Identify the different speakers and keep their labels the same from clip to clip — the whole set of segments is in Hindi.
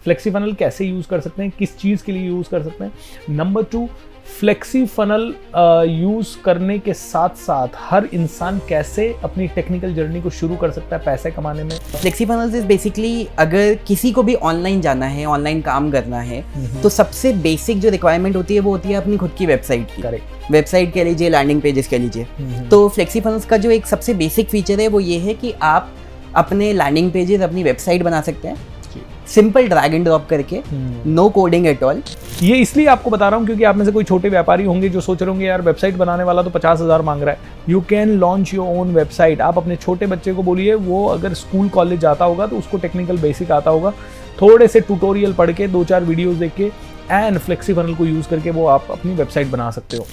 Speaker 1: फ्लेक्सी फनल कैसे यूज़ कर सकते हैं, किस चीज़ के लिए यूज़ कर सकते हैं। नंबर 2, फ्लेक्सी फनल यूज़ करने के साथ साथ हर इंसान कैसे अपनी टेक्निकल जर्नी को शुरू कर सकता है पैसे कमाने में।
Speaker 2: फ्लेक्सी फनल्स इज बेसिकली अगर किसी को भी ऑनलाइन जाना है, ऑनलाइन काम करना है, तो सबसे बेसिक जो रिक्वायरमेंट होती है वो होती है अपनी खुद की वेबसाइट की।
Speaker 1: करेक्ट।
Speaker 2: वेबसाइट कह लीजिए, लैंडिंग पेजेस कह लीजिए। तो फ्लेक्सी फनल्स का जो एक सबसे बेसिक फीचर है वो ये है कि आप अपने लैंडिंग पेजेस, अपनी वेबसाइट बना सकते हैं सिंपल ड्रैग एंड ड्रॉप करके, नो कोडिंग एट ऑल।
Speaker 1: ये इसलिए आपको बता रहा हूँ क्योंकि आप में से कोई छोटे व्यापारी होंगे जो सोच रहे होंगे यार वेबसाइट बनाने वाला तो 50,000 मांग रहा है। You can launch your own website. आप अपने छोटे बच्चे को बोलिए, वो अगर स्कूल कॉलेज जाता होगा तो उसको टेक्निकल बेसिक आता होगा, थोड़े से ट्यूटोरियल पढ़ के 2-4 वीडियोस देख के एंड फ्लेक्सी फनल को यूज़ करके वो आप अपनी वेबसाइट बना सकते हो।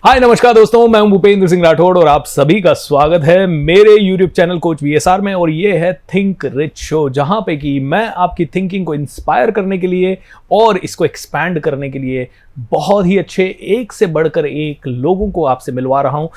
Speaker 1: हाय नमस्कार दोस्तों, मैं हूं भूपेंद्र सिंह राठौड़ और आप सभी का स्वागत है मेरे YouTube चैनल कोच VSR में। और ये है थिंक रिच शो, जहां पे कि मैं आपकी थिंकिंग को इंस्पायर करने के लिए और इसको एक्सपैंड करने के लिए बहुत ही अच्छे, एक से बढ़कर एक लोगों को आपसे मिलवा रहा हूं।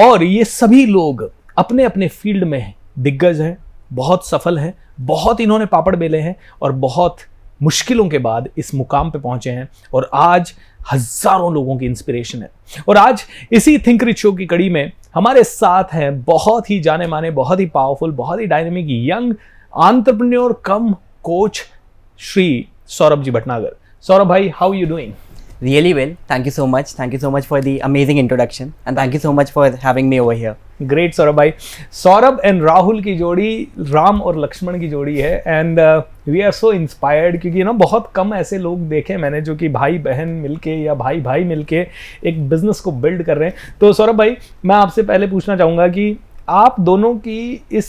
Speaker 1: और ये सभी लोग अपने अपने फील्ड में दिग्गज हैं, बहुत सफल हैं, बहुत इन्होंने पापड़ बेले हैं और बहुत मुश्किलों के बाद इस मुकाम पे पहुंचे हैं और आज हजारों लोगों की इंस्पिरेशन है। और आज इसी थिंक रिच शो की कड़ी में हमारे साथ हैं बहुत ही जाने माने, बहुत ही पावरफुल, बहुत ही डायनेमिक यंग एंटरप्रेन्योर कम कोच श्री सौरभ जी भटनागर। सौरभ भाई, how you doing?
Speaker 2: Really well. Thank you so much. Thank you so much for the amazing introduction, and thank you so much for having me over here.
Speaker 1: Great Saurabh भाई। सौरभ एंड राहुल की जोड़ी राम और लक्ष्मण की जोड़ी है and we are so inspired क्योंकि ना बहुत कम ऐसे लोग देखे मैंने जो कि भाई बहन मिलके या भाई भाई मिलके एक बिजनेस को बिल्ड कर रहे हैं। तो सौरभ भाई, मैं आपसे पहले पूछना चाहूँगा कि आप दोनों की इस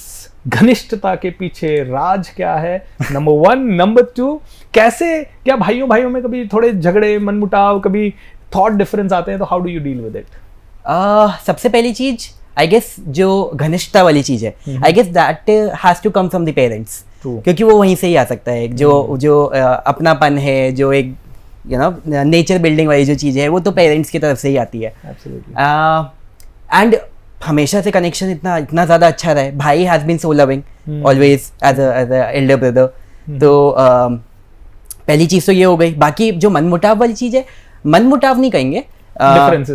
Speaker 1: घनिष्ठता के पीछे राज क्या है, नंबर 1। नंबर 2, कैसे, क्या भाइयों भाइयों में कभी थोड़े झगड़े, मनमुटाव, कभी थॉट डिफरेंस आते हैं, तो how do you deal with it?
Speaker 2: सबसे पहली चीज आई गेस जो घनिष्ठता वाली चीज है, I guess that has to come from the parents, क्योंकि वो वहीं से ही आ सकता है। जो अपनापन है, जो एक नेचर बिल्डिंग वाली जो चीज़ है, वो तो पेरेंट्स की तरफ से ही आती है। एंड हमेशा से कनेक्शन इतना ज़्यादा अच्छा रहा है। भाई has been so loving always as a elder brother. तो पहली चीज़ तो ये हो गई। बाकी जो मनमुटाव वाली चीज़ है, मनमुटाव नहीं कहेंगे,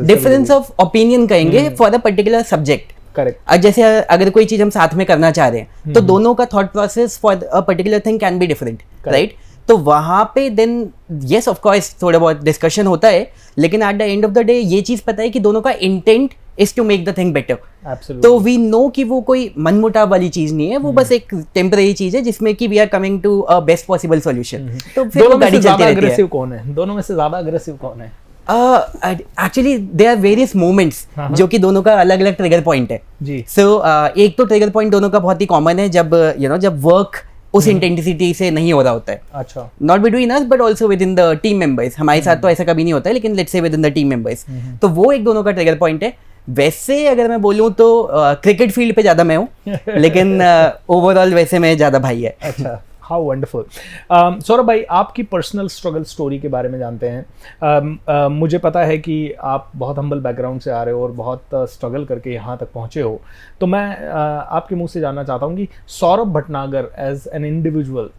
Speaker 2: डिफरेंस ऑफ ओपिनियन कहेंगे for a particular subject.
Speaker 1: Correct.
Speaker 2: जैसे अगर कोई चीज़ हम साथ में करना चाह रहे हैं तो दोनों का thought process for a particular thing can be different, right? तो वहाँ पे देन येस ऑफ कोर्स थोड़ा बहुत डिस्कशन होता है, लेकिन at the end of the day ये चीज़ पता है कि दोनों का intent is to make the thing better. तो वी नो कि वो कोई मनमुटाव वाली चीज नहीं है, वो बस एक टेम्परेरी चीज है जिसमें कि we are coming to a best possible solution. तो फिर वो गाड़ी चलती रहती है।
Speaker 1: कौन है दोनों में से ज्यादा अग्रेसिव कौन है?
Speaker 2: Actually there are various moments जो कि दोनों का अलग अलग ट्रिगर पॉइंट है जी। सो एक तो ट्रिगर पॉइंट दोनों का बहुत ही कॉमन है, जब जब वर्क उस इंटेंसिटी से नहीं हो रहा होता है। अच्छा। Not between us but also with in the team members. हमारे साथ तो ऐसा कभी नहीं होता है, लेकिन let's say with in the team members. तो वो एक दोनों का ट्रिगर पॉइंट है। वैसे अगर मैं बोलूं तो क्रिकेट फील्ड पे ज्यादा मैं हूँ, लेकिन ओवरऑल वैसे में ज्यादा भाई है।
Speaker 1: अच्छा, हाउ वंडरफुल। सौरभ भाई, आपकी पर्सनल स्ट्रगल स्टोरी के बारे में जानते हैं। मुझे पता है कि आप बहुत हम्बल बैकग्राउंड से आ रहे हो और बहुत स्ट्रगल करके यहाँ तक पहुँचे हो। तो मैं आपके मुंह से जानना चाहता हूँ कि Saurabh Bhatnagar as an individual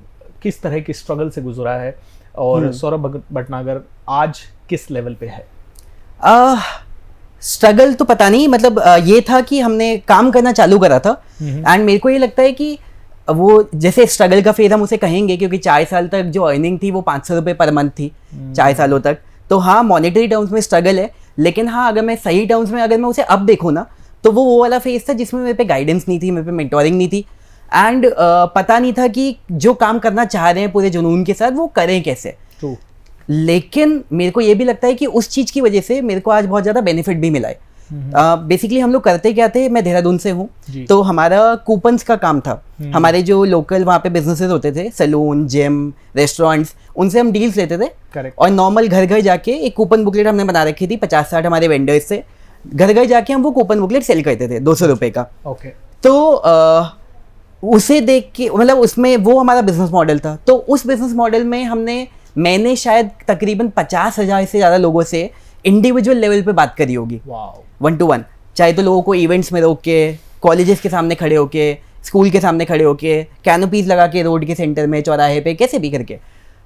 Speaker 1: किस तरह की स्ट्रगल से गुजरा है और सौरभ भटनागर आज किस लेवल पे है?
Speaker 2: स्ट्रगल तो पता नहीं, मतलब ये था कि हमने काम करना चालू करा था एंड मेरे को ये लगता है कि वो जैसे स्ट्रगल का फेज हम उसे कहेंगे, क्योंकि 4 साल तक जो अर्निंग थी वो 500 रुपये पर मंथ थी 4 सालों तक। तो हाँ, मॉनेटरी टर्म्स में स्ट्रगल है, लेकिन हाँ अगर मैं सही टर्म्स में अगर मैं उसे अब देखूँ ना, तो वो वाला फेज था जिसमें मेरे पे गाइडेंस नहीं थी, मेरे पे मेंटोरिंग नहीं थी एंड पता नहीं था कि जो काम करना चाह रहे हैं पूरे जुनून के साथ वो करें कैसे। लेकिन मेरे को ये भी लगता है कि उस चीज़ की वजह से मेरे को आज बहुत ज़्यादा बेनिफिट भी मिला है। बेसिकली हम लोग करते क्या थे, मैं देहरादून से हूँ, तो हमारा कूपन्स का काम था। हमारे जो लोकल वहाँ पे बिजनेसेस होते थे, सैलून, जिम, रेस्टोरेंट्स, उनसे हम डील्स लेते थे। Correct. और नॉर्मल घर घर जाके एक कूपन बुकलेट हमने बना रखी थी 50-60 हमारे वेंडर्स से। घर घर जाके हम वो कूपन बुकलेट सेल करते थे 200 रुपये का। तो उसे देख के, मतलब उसमें वो हमारा बिजनेस मॉडल था। तो उस बिजनेस मॉडल में मैंने शायद तकरीबन 50,000 से ज़्यादा लोगों से इंडिविजुअल लेवल पे बात करी होगी,
Speaker 1: वाओ
Speaker 2: 1 to 1, चाहे तो लोगों को इवेंट्स में रोक के, कॉलेजेस के सामने खड़े होके, स्कूल के सामने खड़े होके, कैनोपीज लगा के रोड के सेंटर में, चौराहे पे, कैसे भी करके।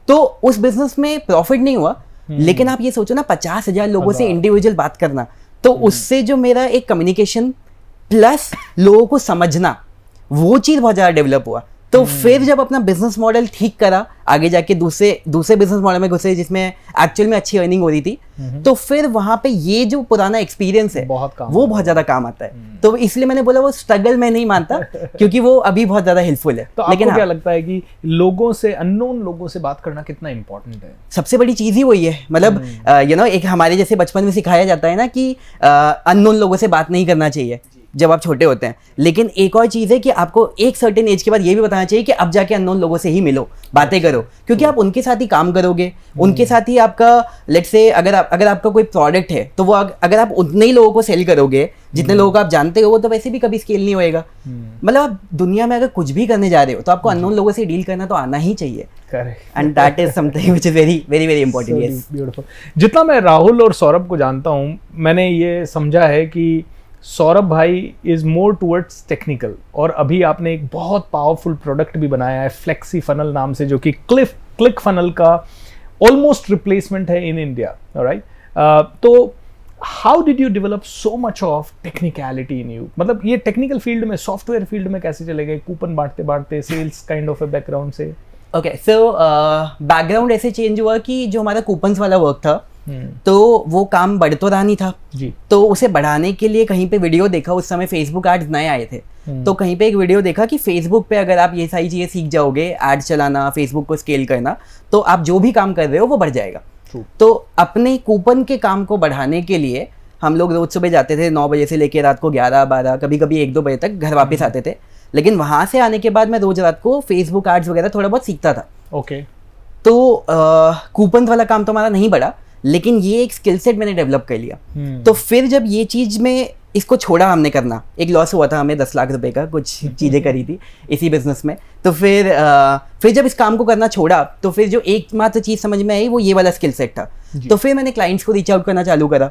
Speaker 2: तो उस बिजनेस में प्रॉफिट नहीं हुआ, लेकिन आप ये सोचो ना 50,000 लोगों से इंडिविजुअल बात करना, तो उससे जो मेरा एक कम्युनिकेशन प्लस लोगों को समझना, वो चीज़ बहुत ज़्यादा डेवलप हुआ। तो फिर जब अपना बिजनेस मॉडल ठीक करा, आगे जाके दूसरे बिजनेस मॉडल में घुसे जिसमें एक्चुअल में अच्छी अर्निंग हो रही थी, तो फिर वहां पे ये जो पुराना एक्सपीरियंस है वो बहुत ज्यादा काम आता है। तो इसलिए मैंने बोला वो स्ट्रगल मैं नहीं मानता क्योंकि वो अभी बहुत ज्यादा हेल्पफुल है।
Speaker 1: तो लेकिन आपको क्या लगता है कि लोगों से, अननोन लोगों से बात करना कितना इंपॉर्टेंट है?
Speaker 2: सबसे बड़ी चीज ही वही है, मतलब एक हमारे जैसे बचपन में सिखाया जाता है ना कि अननोन लोगों से बात नहीं करना चाहिए जब आप छोटे होते हैं, लेकिन एक और चीज़ है कि आपको एक सर्टेन एज के बाद ये भी बताना चाहिए कि अब जाके अननोन लोगों से ही मिलो, बातें करो, क्योंकि आप उनके साथ ही काम करोगे, उनके साथ ही आपका लेट्स से अगर आपका कोई प्रोडक्ट है तो वो अगर आप उतने ही लोगों को सेल करोगे जितने लोगों को आप जानते हो, तो वैसे भी कभी स्केल नहीं होएगा। मतलब आप दुनिया में अगर कुछ भी करने जा रहे हो तो आपको अननोन लोगों से डील करना तो आना ही चाहिए, and that is something which is very very very important. Yes,
Speaker 1: beautiful. जितना मैं राहुल और सौरभ को जानता हूँ, मैंने ये समझा है कि सौरभ भाई इज मोर टूवर्ड्स टेक्निकल, और अभी आपने एक बहुत पावरफुल प्रोडक्ट भी बनाया है फ्लेक्सी फनल नाम से, जो कि क्लिक फनल का ऑलमोस्ट रिप्लेसमेंट है इन इंडिया, राइट? तो how did you develop so much of technicality in you? मतलब ये टेक्निकल फील्ड में, सॉफ्टवेयर फील्ड में कैसे चले गए, कूपन बांटते बांटते, sales kind of a background से?
Speaker 2: ओके, सो बैकग्राउंड ऐसे चेंज हुआ कि जो हमारा कूपन्स वाला वर्क था, तो वो काम बढ़ तो रहा नहीं था जी। तो उसे बढ़ाने के लिए कहीं पे वीडियो देखा, उस समय फेसबुक एड्स नए आए थे, तो कहीं पे एक वीडियो देखा कि फेसबुक पे अगर आप ये सारी चीज़ें सीख जाओगे, एड्स चलाना, फेसबुक को स्केल करना, तो आप जो भी काम कर रहे हो वो बढ़ जाएगा। तो अपने कूपन के काम को बढ़ाने के लिए हम लोग रोज सुबह जाते थे 9 बजे से लेकर रात को 11-12, कभी कभी 1-2 बजे तक घर वापस आते थे। लेकिन वहाँ से आने के बाद मैं रोज रात को फेसबुक एड्स वगैरह थोड़ा बहुत सीखता था।
Speaker 1: ओके।
Speaker 2: तो कूपन वाला काम तो हमारा नहीं बढ़ा, लेकिन ये एक स्किल सेट मैंने डेवलप कर लिया। तो फिर जब ये चीज़ में इसको छोड़ा हमने करना, एक लॉस हुआ था हमें 10 लाख रुपए का, कुछ चीज़ें करी थी इसी बिजनेस में। तो फिर जब इस काम को करना छोड़ा, तो फिर जो एकमात्र चीज़ समझ में आई वो ये वाला स्किल सेट था। तो फिर मैंने क्लाइंट्स को रीच आउट करना चालू करा,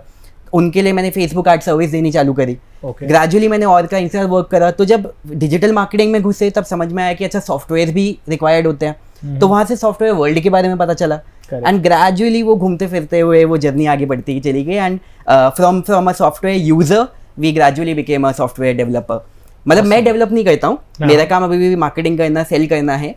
Speaker 2: उनके लिए मैंने फेसबुक एड सर्विस देनी चालू करी। ग्रेजुअली मैंने और क्लाइंट्स के साथ वर्क करा। तो जब डिजिटल मार्केटिंग में घुसे तब समझ में आया कि अच्छा सॉफ्टवेयर भी रिक्वायर्ड होते हैं। तो वहाँ से सॉफ्टवेयर वर्ल्ड के बारे में पता चला, एंड ग्रेजुअली वो घूमते फिरते हुए वो जर्नी आगे बढ़ती चली गई। And from a software user we gradually became a software developer. मतलब मैं डेवलप नहीं करता हूँ, मेरा काम अभी भी मार्केटिंग करना, सेल करना है।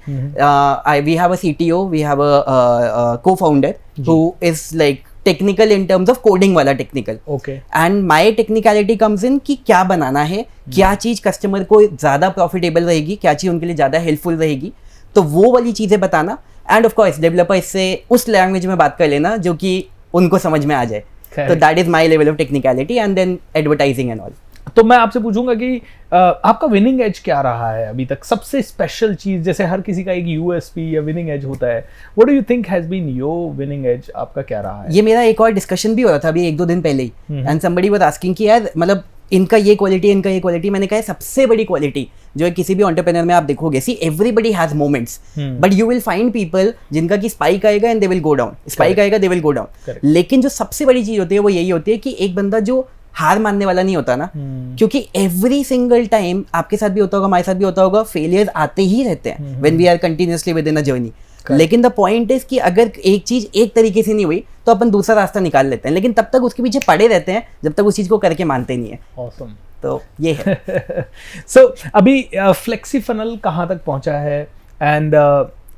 Speaker 2: We have a CTO, we have a co-founder who is like technical in terms of coding वाला technical. And my technicality comes in कि क्या बनाना है, क्या चीज़ कस्टमर को ज़्यादा प्रॉफिटेबल रहेगी, क्या चीज़ उनके लिए ज़्यादा हेल्पफुल रहेगी, तो वो वाली चीज़ें बताना। एंड ऑफ कोर्स डेवलपर इससे उस लैंग्वेज में बात कर लेना जो कि उनको समझ में आ जाए। तो that is my level of technicality, and then advertising and all.
Speaker 1: तो मैं आपसे पूछूंगा कि आपका विनिंग एज क्या रहा है अभी तक, सबसे स्पेशल चीज? जैसे हर किसी का एक USP या विनिंग एज होता है, what do you think has been your winning edge? आपका क्या रहा है?
Speaker 2: ये मेरा एक और डिस्कशन भी हो रहा था अभी 1-2 दिन पहले ही, एंड समबडी वाज आस्किंग कि यार मतलब इनका ये क्वालिटी, इनका ये क्वालिटी। मैंने कहा सबसे बड़ी क्वालिटी जो है किसी भी एंटरप्रेन्योर में आप देखोगे, see everybody has moments, but you will find people जिनका कि स्पाइक आएगा and they will go down, spike आएगा दे विल गो डाउन। लेकिन जो सबसे बड़ी चीज होती है वो यही होती है कि एक बंदा जो हार मानने वाला नहीं होता ना, क्योंकि एवरी सिंगल टाइम आपके साथ भी होता होगा, हमारे साथ भी होता होगा, फेलियर्स आते ही रहते हैं when we are continuously within a journey. लेकिन द पॉइंट इज कि अगर एक चीज एक तरीके से नहीं हुई तो अपन दूसरा रास्ता निकाल लेते हैं, लेकिन तब तक उसके पीछे पड़े रहते हैं जब तक उस चीज को करके मानते नहीं है।
Speaker 1: Awesome.
Speaker 2: तो ये है।
Speaker 1: So, अभी फ्लेक्सी फनल कहाँ तक पहुंचा है, एंड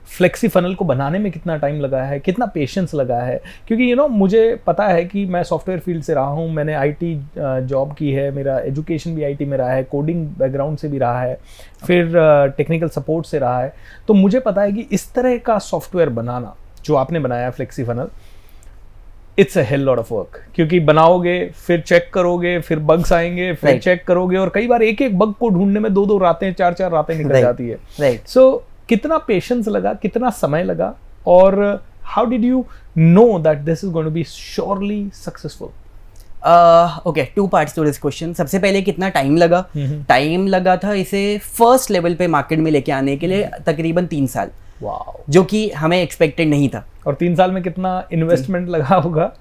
Speaker 1: फ्लेक्सी फनल को बनाने में कितना टाइम लगा है, कितना पेशेंस लगा है? क्योंकि मुझे पता है कि मैं सॉफ्टवेयर फील्ड से रहा हूँ, मैंने IT जॉब की है, मेरा एजुकेशन भी IT में रहा है, कोडिंग बैकग्राउंड से भी रहा है, फिर टेक्निकल सपोर्ट से रहा है। तो मुझे पता है कि इस तरह का सॉफ्टवेयर बनाना जो आपने बनाया flexi funnel, it's a hell lot of work. क्योंकि बनाओगे, फिर चेक करोगे, फिर बग्स आएंगे, फिर चेक करोगे, और कई बार एक बग को ढूंढने में 2-2 रातें, 4-4 रातें निकल जाती है। सो कितना पेशेंस लगा, कितना समय लगा, और how did you know that this is going to be surely successful?
Speaker 2: Okay, 2 parts to this question. सबसे पहले कितना टाइम लगा? टाइम लगा था इसे फर्स्ट लेवल पे मार्केट में लेके आने के लिए तकरीबन 3 साल।
Speaker 1: वाओ,
Speaker 2: जो कि हमें एक्सपेक्टेड नहीं था।
Speaker 1: और 3 साल में कितना इन्वेस्टमेंट लगा होगा?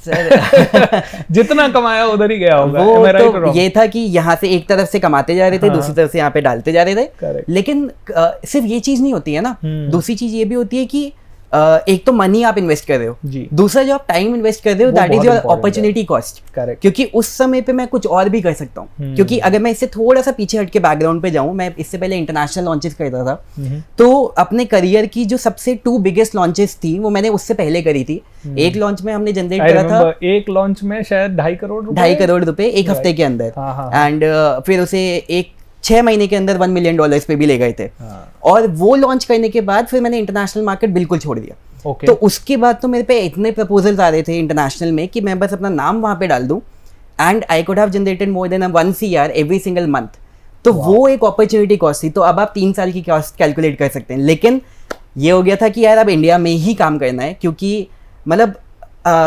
Speaker 2: सर
Speaker 1: जितना कमाया उधर ही गया होगा।
Speaker 2: वो
Speaker 1: Am I right or
Speaker 2: तो
Speaker 1: wrong?
Speaker 2: ये था कि यहाँ से एक तरफ से कमाते जा रहे थे, दूसरी तरफ से यहाँ पे डालते जा रहे थे।
Speaker 1: Correct.
Speaker 2: लेकिन सिर्फ ये चीज नहीं होती है ना, दूसरी चीज ये भी होती है कि एक तो मनी आप इन्वेस्ट कर रहे हो,
Speaker 1: जी।
Speaker 2: दूसरा जो आप टाइम इन्वेस्ट कर रहे हो,
Speaker 1: वो
Speaker 2: दैट इज
Speaker 1: बहुत
Speaker 2: your
Speaker 1: important
Speaker 2: opportunity cost.
Speaker 1: Correct.
Speaker 2: क्योंकि उस समय पे मैं कुछ और भी कर सकता हूँ। क्योंकि अगर मैं इससे थोड़ा सा पीछे हट के बैकग्राउंड पे जाऊँ, मैं इससे पहले इंटरनेशनल लॉन्चेस करता था, तो अपने करियर की जो सबसे 2 बिगेस्ट लॉन्चेस थी वो मैंने उससे पहले करी थी। एक लॉन्च में हमने जनरेट
Speaker 1: I
Speaker 2: करा था
Speaker 1: remember, एक लॉन्च में शायद 2.5 करोड़ रुपए,
Speaker 2: 2.5 करोड़ रुपए एक हफ्ते के अंदर,
Speaker 1: हाँ।
Speaker 2: एंड फिर उसे एक 6 महीने के अंदर $1 मिलियन पे भी ले गए थे।
Speaker 1: हाँ।
Speaker 2: और वो लॉन्च करने के बाद फिर मैंने इंटरनेशनल मार्केट बिल्कुल छोड़ दिया।
Speaker 1: Okay.
Speaker 2: तो उसके बाद तो मेरे पे इतने प्रपोजल्स आ रहे थे इंटरनेशनल में कि मैं बस अपना नाम वहां पे डाल दूं, and I could have generated more than 1 CR every single month. तो वो एक अपॉर्चुनिटी कॉस्ट थी। तो अब आप 3 साल की कॉस्ट कैलकुलेट कर सकते हैं। लेकिन ये हो गया था कि यार अब इंडिया में ही काम करना है, क्योंकि मतलब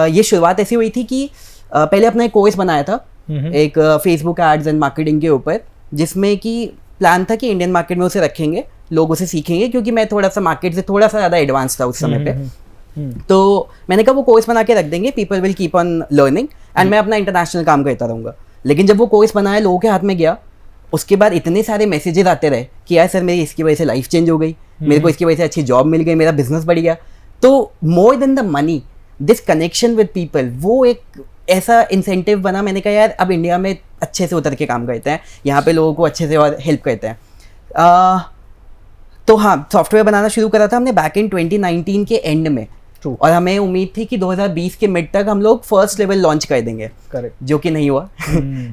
Speaker 2: ये शुरुआत ऐसी हुई थी कि पहले अपना एक कोर्स बनाया था एक फेसबुक एड्स एंड मार्केटिंग के ऊपर, जिसमें कि प्लान था कि इंडियन मार्केट में उसे रखेंगे, लोग उसे सीखेंगे, क्योंकि मैं थोड़ा सा मार्केट से थोड़ा सा ज़्यादा एडवांस था उस समय पे। तो मैंने कहा वो कोर्स बना के रख देंगे, people will keep on learning, and मैं अपना इंटरनेशनल काम करता रहूँगा। लेकिन जब वो कोर्स बनाया, लोगों के हाथ में गया, उसके बाद इतने सारे मैसेजेस आते रहे कि यार सर मेरी इसकी वजह से लाइफ चेंज हो गई, मेरे को इसकी वजह से अच्छी जॉब मिल गई, मेरा बिजनेस बढ़ गया। तो more than the money, this connection with people, वो एक ऐसा इंसेंटिव बना। मैंने कहा यार अब इंडिया में अच्छे से उतर के काम करते हैं, यहाँ पे लोगों को अच्छे से और हेल्प करते हैं। तो हाँ, सॉफ्टवेयर बनाना शुरू करा था हमने बैक इन 2019 के एंड में।
Speaker 1: True.
Speaker 2: और हमें उम्मीद थी कि 2020 के मिड तक हम लोग फर्स्ट लेवल लॉन्च कर देंगे,
Speaker 1: Correct.
Speaker 2: जो कि नहीं हुआ।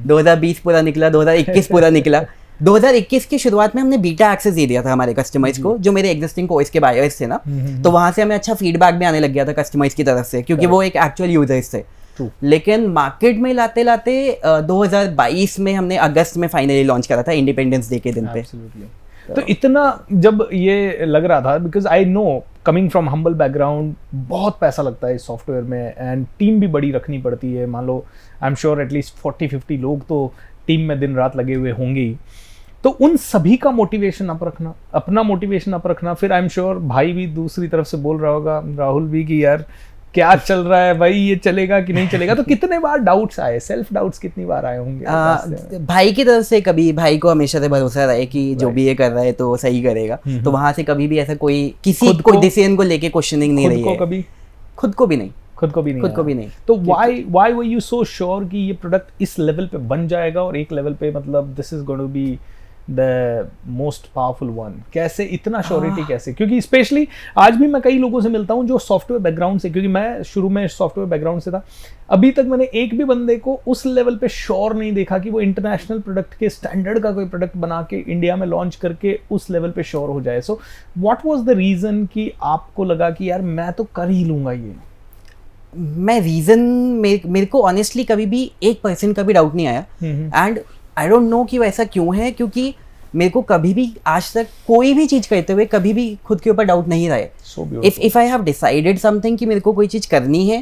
Speaker 2: 2020 पूरा निकला, 2021 पूरा निकला। 2021 की शुरुआत में हमने बीटा एक्सेस दे दिया था हमारे कस्टमर्स को, जो मेरे एग्जिस्टिंग कोर्स के बायर्स थे ना, तो वहां से हमें अच्छा फीडबैक भी आने लग गया था कस्टमर्स की तरफ से, क्योंकि वो एक एक्चुअल यूजर्स थे।
Speaker 1: True.
Speaker 2: लेकिन मार्केट में लाते लाते 2022 में हमने अगस्त में फाइनली लॉन्च करा था, इंडिपेंडेंस डे के दिन पे।
Speaker 1: Absolutely. तो इतना जब ये लग रहा था, because I know coming from humble background, बहुत पैसा लगता है इस सॉफ्टवेयर में, एंड टीम भी बड़ी रखनी पड़ती है। मान लो आई एम श्योर एटलीस्ट 40-50 लोग तो टीम में दिन रात लगे हुए होंगे ही। तो उन सभी का मोटिवेशन अप रखना, अपना मोटिवेशन अप रखना, फिर आई एम श्योर भाई भी दूसरी तरफ से बोल रहा होगा, राहुल भी, कि यार क्या चल रहा है भाई, ये चलेगा कि नहीं चलेगा। तो कितने बार डाउट्स आए, सेल्फ डाउट्स कितनी बार आए होंगे?
Speaker 2: भाई की तरफ से कभी, भाई को हमेशा से भरोसा रहे कि जो भी ये कर रहा है तो सही करेगा, तो वहां से कभी भी ऐसा कोई किसी को डिसीजन को लेके क्वेश्चनिंग नहीं रही है।
Speaker 1: कभी
Speaker 2: खुद को भी नहीं,
Speaker 1: खुद को भी नहीं। तो why were you so sure कि ये प्रोडक्ट इस लेवल पे बन जाएगा, और एक लेवल पे मतलब this is going to be the most powerful one? कैसे इतना श्योरिटी कैसे? क्योंकि स्पेशली आज भी मैं कई लोगों से मिलता हूँ जो सॉफ्टवेयर बैकग्राउंड से, क्योंकि मैं शुरू में सॉफ्टवेयर बैकग्राउंड से था, अभी तक मैंने एक भी बंदे को उस लेवल पे श्योर नहीं देखा कि वो इंटरनेशनल प्रोडक्ट के स्टैंडर्ड का कोई प्रोडक्ट बना के इंडिया में लॉन्च करके उस लेवल पे श्योर हो जाए। So what was the reason कि आपको लगा कि यार मैं तो कर ही लूंगा ये?
Speaker 2: मैं रीजन, मेरे को ऑनेस्टली कभी भी 1% का भी डाउट नहीं आया, एंड आई डोंट नो कि वो ऐसा क्यों है, क्योंकि मेरे को कभी भी आज तक कोई भी चीज करते हुए कभी भी खुद के ऊपर डाउट नहीं रहा है। If I have decided something कि मेरे को कोई चीज करनी है,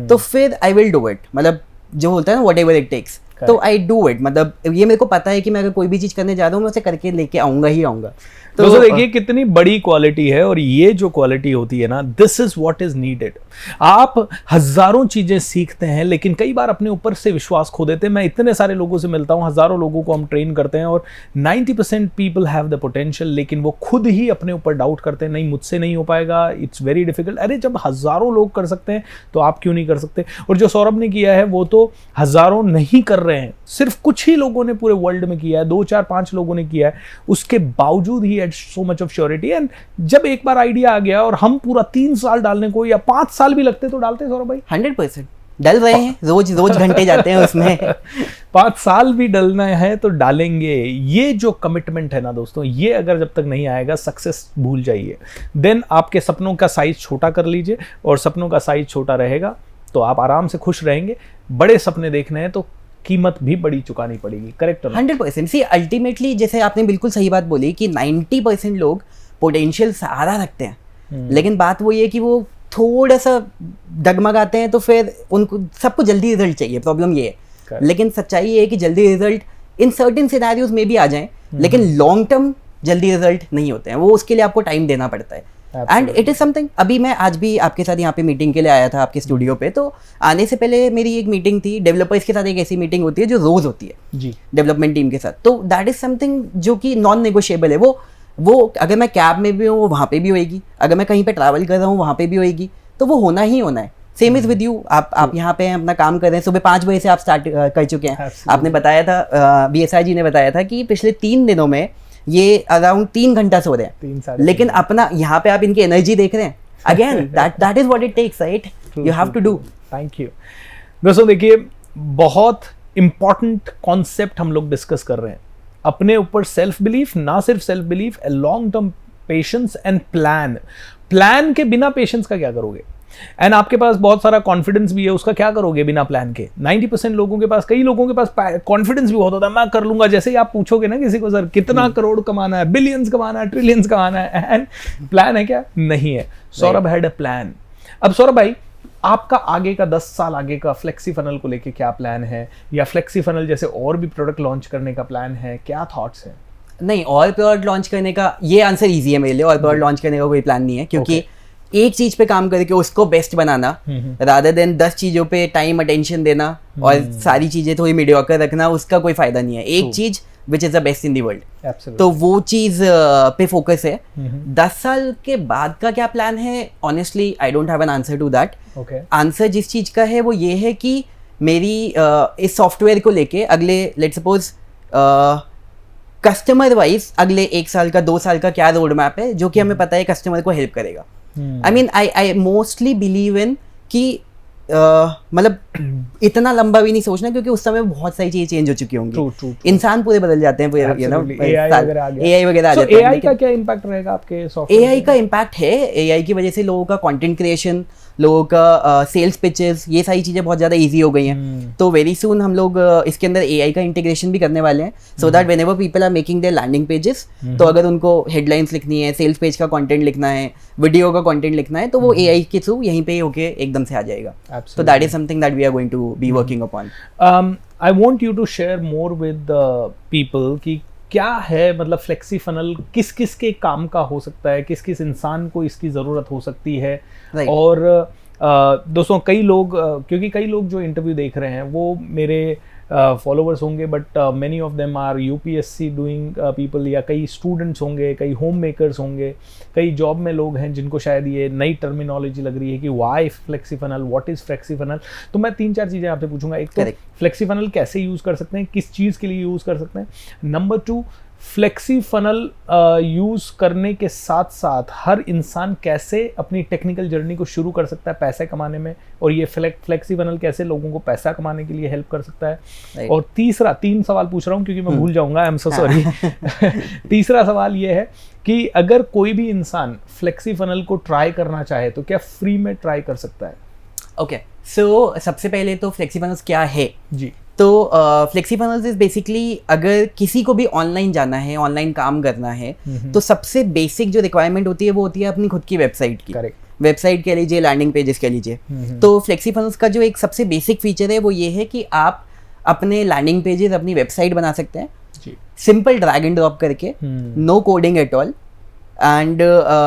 Speaker 2: तो फिर आई विल डू इट। मतलब जो होता है ना, व्हाटएवर इट टेक्स, तो आई डू इट। मतलब ये मेरे को पता है कि मैं अगर कोई भी चीज करने जा रहा हूँ, मैं उसे करके लेके आऊंगा ही आऊंगा।
Speaker 1: तो दोस्तों देखिए कितनी बड़ी क्वालिटी है, और ये जो क्वालिटी होती है ना, this is what is needed. आप हजारों चीजें सीखते हैं, लेकिन कई बार अपने ऊपर से विश्वास खो देते हैं। मैं इतने सारे लोगों से मिलता हूं, हजारों लोगों को हम ट्रेन करते हैं, और 90% पीपल हैव द पोटेंशियल, लेकिन वो खुद ही अपने ऊपर डाउट करते हैं, नहीं मुझसे नहीं हो पाएगा, इट्स वेरी डिफिकल्ट। अरे जब हजारों लोग कर सकते हैं तो आप क्यों नहीं कर सकते? और जो सौरभ ने किया है वो तो हजारों नहीं कर रहे हैं, सिर्फ कुछ ही लोगों ने पूरे वर्ल्ड में किया है, 2, 4, 5 लोगों ने किया है, उसके बावजूद ही so much of surety. And जब एक बार आइडिया आ गया, और हम पूरा 3 साल डालने को, या 5 साल भी लगते तो डालते सौरभ भाई?
Speaker 2: 100% डल रहे हैं, रोज घंटे जाते हैं उसमें।
Speaker 1: 5 साल भी डलना है तो डालेंगे। ये जो कमिटमेंट है ना दोस्तों, ये अगर जब तक नहीं आएगा, सक्सेस भूल जाइए। देन आपके सपनों का साइज छोटा कर लीजिए, और सपनों का साइज छोटा रहेगा तो आप आराम से खुश रहेंगे। बड़े सपने देखने हैं तो कीमत भी बड़ी चुकानी पड़ेगी। करेक्ट?
Speaker 2: 100%। सी अल्टीमेटली, जैसे आपने बिल्कुल सही बात बोली कि 90% लोग पोटेंशियल सारा रखते हैं, लेकिन बात वो ये कि वो थोड़ा सा डगमगाते हैं, तो फिर उनको सबको जल्दी रिजल्ट चाहिए। प्रॉब्लम ये है। लेकिन सच्चाई ये है कि जल्दी रिजल्ट इन सर्टेन सिनेरियोज में भी आ जाएं, लेकिन लॉन्ग टर्म जल्दी रिजल्ट नहीं होते हैं। वो उसके लिए आपको टाइम देना पड़ता है। And it is something. अभी मैं आज भी आपके साथ यहाँ पे मीटिंग के लिए आया था आपके स्टूडियो पे, तो आने से पहले मेरी एक मीटिंग थी डेवलपर्स के साथ, एक ऐसी मीटिंग होती है जो रोज होती है
Speaker 1: जी,
Speaker 2: डेवलपमेंट टीम के साथ। तो दैट इज समथिंग जो कि नॉन नेगोशिएबल है। वो अगर मैं कैब में भी हूँ वो वहाँ पे भी होएगी, अगर मैं कहीं पे ट्रैवल कर रहा हूँ वहाँ पे भी होएगी, तो वो होना ही होना है। सेम इज विद यू, आप यहाँ पे अपना काम कर रहे हैं, सुबह 5 बजे से आप स्टार्ट कर चुके हैं। आपने बताया था, BSI जी ने बताया था कि पिछले 3 दिनों में ये अराउंड 3 घंटा सो रहे हैं, लेकिन अपना यहाँ पे आप इनकी एनर्जी देख रहे हैं। Again that is what it takes, right? You have to do.
Speaker 1: Thank you. दोस्तों देखिए, बहुत इंपॉर्टेंट कॉन्सेप्ट हम लोग डिस्कस कर रहे हैं। अपने ऊपर सेल्फ बिलीफ, ना सिर्फ self belief, a long term patience and plan के बिना पेशेंस का क्या करोगे? एंड आपके पास बहुत सारा कॉन्फिडेंस भी है, उसका क्या करोगे बिना प्लान के? 90% लोगों के पास, कई लोगों के पास कॉन्फिडेंस भी बहुत होता है, मैं कर लूंगा। जैसे ही आप पूछोगे ना किसी को, सर कितना करोड़ कमाना है, बिलियंस कमाना है, ट्रिलियंस कमाना है, एंड प्लान है क्या? नहीं है। Saurabh had a plan. अब सौरभ भाई, आपका आगे का 10 साल आगे का फ्लेक्सी फनल को लेके क्या प्लान है, या फ्लेक्सी फनल जैसे और भी प्रोडक्ट लॉन्च करने का प्लान है? क्या थॉट्स हैं?
Speaker 2: नहीं, और प्रोडक्ट लॉन्च करने का ये आंसर इजी है मेरे लिए। और प्रोडक्ट लॉन्च करने का कोई प्लान नहीं है, क्योंकि एक चीज पे काम करके उसको बेस्ट बनाना रादर देन 10 चीजों पे टाइम अटेंशन देना और सारी चीजें थोड़ी मीडियोकर रखना, उसका कोई फायदा नहीं है। एक चीज which is the best in the world, तो वो चीज पे फोकस है। 10 साल के बाद का क्या प्लान है, honestly I don't have an answer to that. Answer जिस चीज का है वो ये है कि मेरी इस सॉफ्टवेयर को लेके अगले लेट्स सपोज कस्टमर वाइज अगले 1 साल का 2 साल का क्या रोड मैप है जो कि हमें पता है कस्टमर को हेल्प करेगा। I mean I mostly believe in कि मतलब इतना लंबा भी नहीं सोचना, क्योंकि उस समय बहुत सारी चीजें चेंज हो चुकी होंगी। इंसान पूरे बदल जाते हैं, AI वगैरह आ जाते हैं।
Speaker 1: AI का क्या इम्पैक्ट रहेगा आपके सॉफ्टवेयर?
Speaker 2: AI का इम्पैक्ट है, AI की वजह से लोगों का कंटेंट क्रिएशन, लोगों का सेल्स पिचेस, ये सारी चीजें बहुत ज्यादा इजी हो गई हैं। तो वेरी सून हम लोग इसके अंदर AI का इंटीग्रेशन भी करने वाले हैं, so that whenever people are making their landing pages, तो अगर उनको हेडलाइंस लिखनी है, सेल्स पेज का कंटेंट लिखना है, वीडियो का कंटेंट लिखना है, तो वो AI के थ्रू यहीं पे होके एकदम से आ जाएगा। So that is something that we are going to be working upon.
Speaker 1: I want you to share more with the people कि क्या है, मतलब फ्लेक्सी फनल किस किस के काम का हो सकता है, किस किस इंसान को इसकी ज़रूरत हो सकती है।
Speaker 2: Right.
Speaker 1: और दोस्तों कई लोग क्योंकि कई लोग जो इंटरव्यू देख रहे हैं वो मेरे फॉलोवर्स होंगे, but many of them are UPSC doing people, या कई स्टूडेंट्स होंगे, कई होम मेकर्स होंगे, कई जॉब में लोग हैं जिनको शायद ये नई टर्मिनोलॉजी लग रही है कि why flexi funnel, what is flexi funnel. तो मैं 3-4 चीज़ें आपसे पूछूंगा। एक तो फ्लेक्सी फनल कैसे यूज़ कर सकते हैं, किस चीज़ के लिए यूज़ कर सकते हैं। नंबर 2, फ्लेक्सी फनल यूज़ करने के साथ साथ हर इंसान कैसे अपनी टेक्निकल जर्नी को शुरू कर सकता है पैसे कमाने में, और ये फ्लेक्सी फनल कैसे लोगों को पैसा कमाने के लिए हेल्प कर सकता है। और तीसरा, 3 सवाल पूछ रहा हूँ क्योंकि मैं भूल जाऊंगा, आई एम सो सॉरी। तीसरा सवाल ये है कि अगर कोई भी इंसान फ्लेक्सी फनल को ट्राई करना चाहे तो क्या फ्री में ट्राई कर सकता है?
Speaker 2: ओके, सो सबसे पहले तो फ्लेक्सी फनल्स क्या है
Speaker 1: जी।
Speaker 2: तो फ्लेक्सी फनल्स इज बेसिकली, अगर किसी को भी ऑनलाइन जाना है, ऑनलाइन काम करना है, तो सबसे बेसिक जो रिक्वायरमेंट होती है वो होती है अपनी खुद की वेबसाइट की। वेबसाइट कह लीजिए, लैंडिंग पेजेस कह लीजिए। तो फ्लेक्सी फनल्स का जो एक सबसे बेसिक फीचर है वो ये है कि आप अपने लैंडिंग पेजेस, अपनी वेबसाइट बना सकते हैं सिंपल ड्रैग एंड ड्रॉप करके, no coding at all. And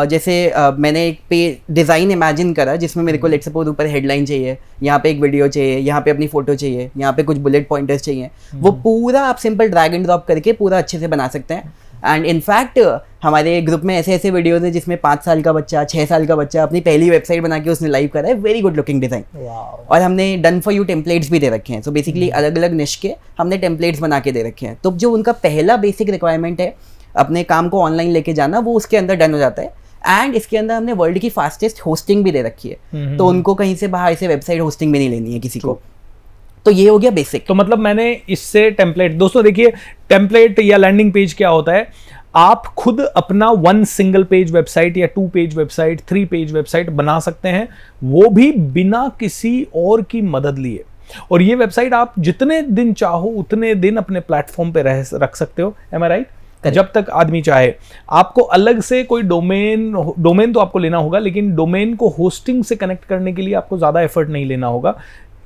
Speaker 2: जैसे मैंने एक पे डिज़ाइन इमेजिन करा जिसमें मेरे को लेट सपोज ऊपर हेडलाइन चाहिए, यहाँ पे एक वीडियो चाहिए, यहाँ पे अपनी फोटो चाहिए, यहाँ पे कुछ बुलेट पॉइंटर्स चाहिए, वो पूरा आप सिंपल ड्रैग एंड ड्रॉप करके पूरा अच्छे से बना सकते हैं। एंड इनफैक्ट हमारे ग्रुप में ऐसे ऐसे वीडियोज हैं जिसमें 5 साल का बच्चा, 6 साल का बच्चा अपनी पहली वेबसाइट बना के उसने लाइव करा है, वेरी गुड लुकिंग डिज़ाइन। और हमने डन फॉर यू टेम्पलेट्स भी दे रखे हैं। सो बेसिकली अलग अलग निश के हमने टेम्पलेट्स बना के दे रखे हैं। तो जो उनका पहला बेसिक रिक्वायरमेंट है अपने काम को ऑनलाइन लेके जाना, वो उसके अंदर डन हो जाता है। एंड इसके अंदर हमने वर्ल्ड की फास्टेस्ट होस्टिंग भी दे रखी है, तो उनको कहीं से बाहर से वेबसाइट होस्टिंग भी नहीं लेनी है किसी को। तो ये हो गया बेसिक।
Speaker 1: तो मतलब मैंने इससे टेम्पलेट, दोस्तों देखिए टेम्पलेट या लैंडिंग पेज क्या होता है, आप खुद अपना 1 सिंगल पेज वेबसाइट या 2 पेज वेबसाइट, 3 पेज वेबसाइट बना सकते हैं, वो भी बिना किसी और की मदद लिए। और ये वेबसाइट आप जितने दिन चाहो उतने दिन अपने प्लेटफॉर्म पे रख सकते हो। एम आई राइट? जब तक आदमी चाहे। आपको अलग से कोई डोमेन तो आपको लेना होगा, लेकिन डोमेन को होस्टिंग से कनेक्ट करने के लिए आपको ज़्यादा एफर्ट नहीं लेना होगा।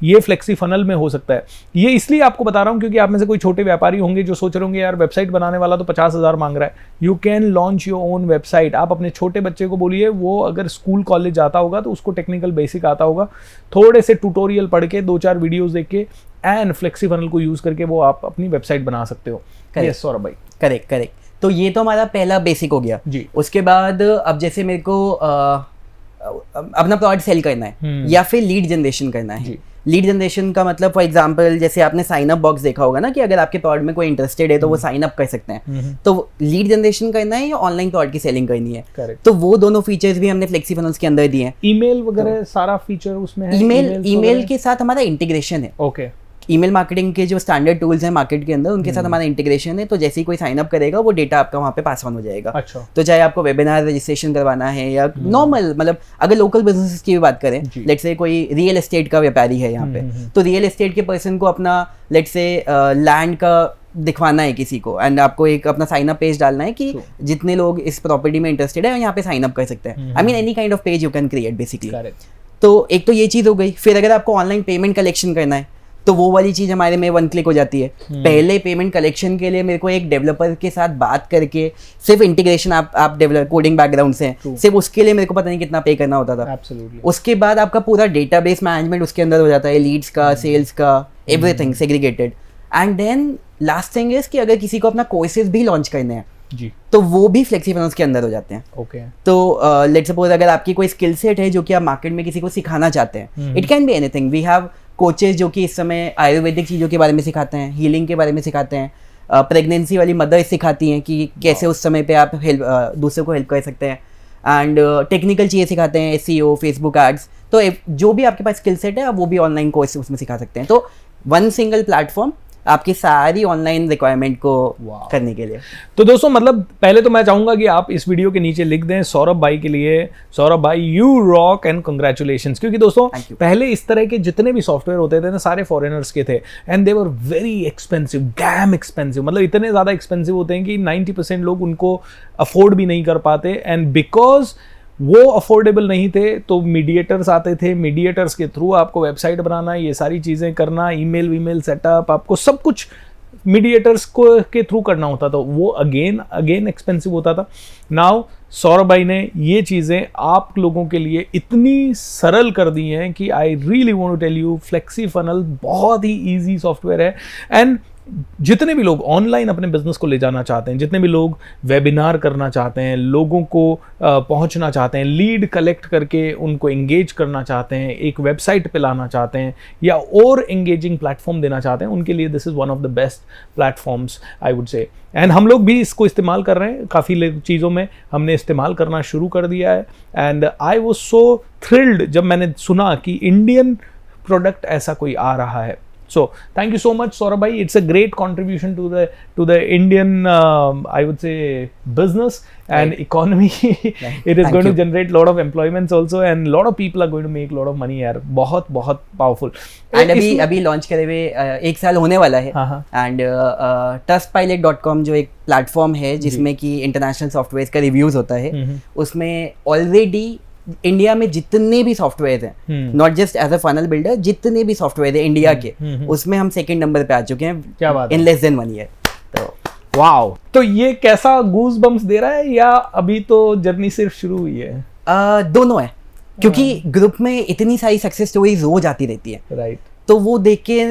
Speaker 1: ये फ्लेक्सी फनल में हो सकता है। ये इसलिए आपको बता रहा हूँ क्योंकि आप में से कोई छोटे व्यापारी होंगे जो सोच रहे होंगे यार वेबसाइट बनाने वाला तो 50,000 मांग रहा है। You can launch your own website. आप अपने छोटे बच्चे को बोलिए, वो अगर स्कूल कॉलेज जाता होगा तो उसको टेक्निकल बेसिक आता होगा, थोड़े से ट्यूटोरियल पढ़ के 2-4 वीडियोस देख के एंड फ्लेक्सी फनल को यूज करके वो आप अपनी वेबसाइट बना सकते हो। यस सौरभ भाई,
Speaker 2: करेक्ट। तो ये तो हमारा पहला बेसिक हो गया
Speaker 1: जी।
Speaker 2: उसके बाद अब जैसे मेरे को अपना प्रोडक्ट सेल करना है या फिर लीड जनरेशन करना है। लीड जनरेशन का मतलब फॉर एग्जांपल जैसे आपने साइन अप बॉक्स देखा होगा ना कि अगर आपके प्रोडक्ट में कोई इंटरेस्टेड है तो वो साइन अप कर सकते हैं। तो लीड जनरेशन करना है या ऑनलाइन प्रोडक्ट की सेलिंग करनी है।
Speaker 1: Correct.
Speaker 2: तो वो दोनों फीचर्स भी हमने फ्लेक्सी फनल्स के अंदर दिए हैं।
Speaker 1: ईमेल वगैरह सारा फीचर उसमें है।
Speaker 2: ईमेल के साथ हमारा इंटीग्रेशन है।
Speaker 1: ओके।
Speaker 2: ईमेल मार्केटिंग के जो स्टैंडर्ड टूल्स हैं मार्केट के अंदर उनके साथ हमारा इंटीग्रेशन है। तो जैसे ही कोई साइन अप करेगा वो डेटा आपका वहाँ पे पास ऑन हो जाएगा।
Speaker 1: अच्छा।
Speaker 2: तो चाहे आपको वेबिनार रजिस्ट्रेशन करवाना है या नॉर्मल, मतलब अगर लोकल बिजनेस की भी बात करें, लेट से कोई रियल एस्टेट का व्यापारी है यहाँ पे, तो रियल एस्टेट के पर्सन को अपना लेट से लैंड का दिखवाना है किसी को, एंड आपको एक अपना साइन अप पेज डालना है कि जितने लोग इस प्रॉपर्टी में इंटरेस्टेड है यहाँ पे साइन अप कर सकते हैं। I mean any kind of page you can create basically. तो एक तो ये चीज़ हो गई। फिर अगर आपको ऑनलाइन पेमेंट कलेक्शन करना है तो वो वाली चीज हमारे में 1 क्लिक हो जाती है। पहले पेमेंट कलेक्शन के लिए मेरे को एक डेवलपर के साथ बात करके, सिर्फ इंटीग्रेशन, आप डेवलप कोडिंग बैकग्राउंड से हैं, सिर्फ उसके लिए मेरे को पता नहीं कितना पे करना होता था। उसके बाद आपका पूरा डेटाबेस मैनेजमेंट उसके अंदर हो जाता है, लीड्स का, सेल्स का, everything segregated. And then last thing is कि अगर किसी को अपना कोर्सेज भी लॉन्च करने हैं जी, तो वो भी फ्लेक्सी फनल्स के अंदर हो जाते हैं।
Speaker 1: ओके।
Speaker 2: तो लेट्स सपोज अगर आपकी कोई स्किल सेट है जो कि आप मार्केट में किसी को सिखाना चाहते हैं, it can be anything. We have coaches जो कि इस समय आयुर्वेदिक चीज़ों के बारे में सिखाते हैं, हीलिंग के बारे में सिखाते हैं, प्रेगनेंसी वाली मदर सिखाती हैं कि कैसे उस समय पे आप दूसरे को हेल्प कर सकते हैं, एंड टेक्निकल चीज़ें सिखाते हैं, SEO, फेसबुक एड्स। तो जो भी आपके पास स्किल सेट है आप वो भी ऑनलाइन कोर्स उसमें सिखा सकते हैं। तो 1 सिंगल प्लेटफॉर्म आपकी सारी ऑनलाइन रिक्वायरमेंट को करने के लिए।
Speaker 1: तो दोस्तों मतलब पहले तो मैं चाहूंगा कि आप इस वीडियो के नीचे लिख दें सौरभ भाई के लिए, सौरभ भाई यू रॉक एंड कंग्रेचुलेशंस। क्योंकि दोस्तों पहले इस तरह के जितने भी सॉफ्टवेयर होते थे ना सारे फॉरेनर्स के थे, and they were very expensive, dam expensive. मतलब इतने ज़्यादा एक्सपेंसिव होते हैं कि 90% लोग उनको अफोर्ड भी नहीं कर पाते। एंड बिकॉज वो अफोर्डेबल नहीं थे तो मीडिएटर्स आते थे, मीडिएटर्स के थ्रू आपको वेबसाइट बनाना, ये सारी चीज़ें करना, ईमेल सेटअप, आपको सब कुछ मीडिएटर्स को के थ्रू करना होता था। वो अगेन एक्सपेंसिव होता था। नाउ सौरभ भाई ने ये चीज़ें आप लोगों के लिए इतनी सरल कर दी हैं कि I really want to tell you, flexi funnel बहुत ही ईजी सॉफ्टवेयर है। एंड जितने भी लोग ऑनलाइन अपने बिजनेस को ले जाना चाहते हैं, जितने भी लोग वेबिनार करना चाहते हैं, लोगों को पहुंचना चाहते हैं, लीड कलेक्ट करके उनको एंगेज करना चाहते हैं, एक वेबसाइट पे लाना चाहते हैं या और एंगेजिंग प्लेटफॉर्म देना चाहते हैं, उनके लिए this is one of the best platforms I would say. And हम लोग भी इसको इस्तेमाल कर रहे हैं, काफ़ी चीज़ों में हमने इस्तेमाल करना शुरू कर दिया है। And I was so thrilled जब मैंने सुना कि इंडियन प्रोडक्ट ऐसा कोई आ रहा है। So thank you so much Saurabh bhai, it's a great contribution to the Indian I would say business and economy. It is going to generate lot of employments also and lot of people are going to make lot of money यार, बहुत powerful.
Speaker 2: And अभी लॉन्च करे हुए 1 साल होने वाला है। एंड trustpilot.com जो एक प्लेटफॉर्म है जिसमें कि इंटरनेशनल सॉफ्टवेयर का रिव्यूज होता है, उसमें ऑलरेडी इंडिया में जितने भी सॉफ्टवेयर हैं, not just as a funnel builder, जितने भी सॉफ्टवेयर है इंडिया के, उसमें हम 2nd नंबर पे आ चुके हैं। क्या बात है, इन लेस देन 1 ईयर। तो वाओ,
Speaker 1: तो ये कैसा गूज बम्स दे रहा है या अभी तो जर्नी सिर्फ शुरू हुई है?
Speaker 2: दोनों है, क्योंकि ग्रुप में इतनी सारी सक्सेस स्टोरीज रोज आती रहती है।
Speaker 1: राइट।
Speaker 2: तो वो देख के